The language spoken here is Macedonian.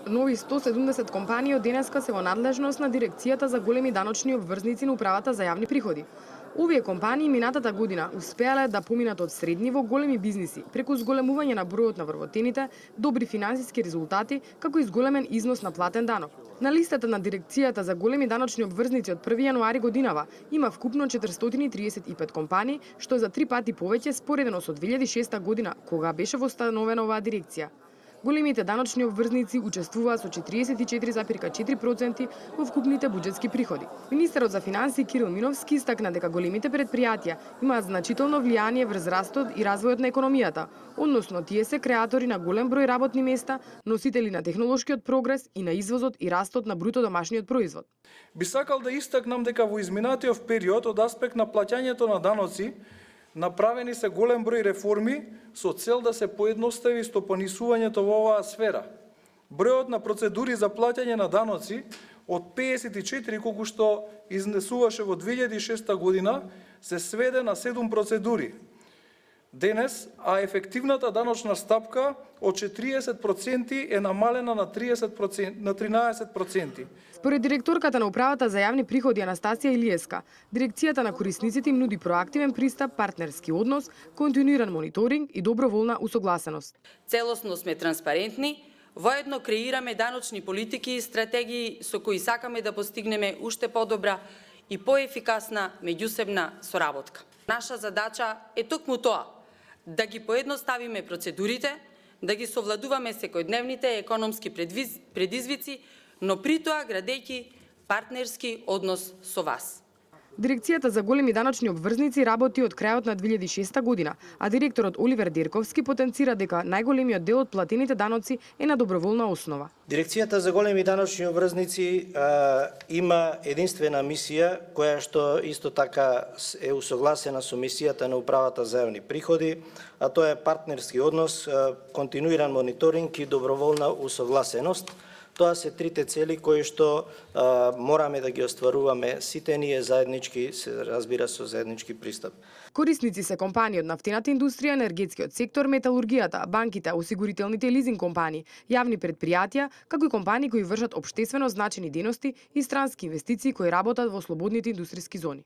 Нови 170 компании од денеска се во надлежност на Дирекцијата за големи даночни обврзници на Управата за јавни приходи. Овие компании минатата година успеале да поминат од средни во големи бизниси, преку зголемување на бројот на вработените, добри финансиски резултати, како и зголемен износ на платен данок. На листата на Дирекцијата за големи даночни обврзници од 1 јануари годинава има вкупно 435 компании, што е за 3 пати повеќе споредено со 2006 година, кога беше востановена оваа дирекција. Големите даночни обврзници учествуваат со 44,4% во вкупните буџетски приходи. Министерот за финансии Кирил Миновски истакна дека големите претпријатија имаат значително влијание врз растот и развојот на економијата, односно тие се креатори на голем број работни места, носители на технолошкиот прогрес и на извозот и растот на бруто домашниот производ. Би сакал да истакнам дека во изминатиот период од аспект на плаќањето на даноци направени се голем број реформи со цел да се поедностави стопанисувањето во оваа сфера. Бројот на процедури за плаќање на даноци од 54 колку што изнесуваше во 2006 година се сведе на 7 процедури. Денес, а ефективната даночна стапка од 40% е намалена на 13%. Според директорката на Управата за јавни приходи Анастасија Илиеска, дирекцијата на корисниците им нуди проактивен пристап, партнерски однос, континуиран мониторинг и доброволна усогласеност. Целосно сме транспарентни, воедно креираме даночни политики и стратегии со кои сакаме да постигнеме уште подобра и поефикасна меѓусебна соработка. Наша задача е токму тоа, да ги поедноставиме процедурите, да ги совладуваме секојдневните економски предизвици, но при тоа градејќи партнерски однос со вас. Дирекцијата за големи даночни обврзници работи од крајот на 2006 година, а директорот Оливер Дирковски потенцира дека најголемиот дел од платените даноци е на доброволна основа. Дирекцијата за големи даночни обврзници има единствена мисија, која што исто така е усогласена со мисијата на Управата за јавни приходи, а тоа е партнерски однос, континуиран мониторинг и доброволна усогласеност. Тоа се трите цели кои што мораме да ги остваруваме сите ние заеднички, се разбира со заеднички пристап. Корисници се компании од нафтената индустрија, енергетскиот сектор, металургијата, банките, осигурителните и лизинг компании, јавни претпријатија, како и компании кои вршат општествено значени дејности и странски инвестиции кои работат во слободните индустријски зони.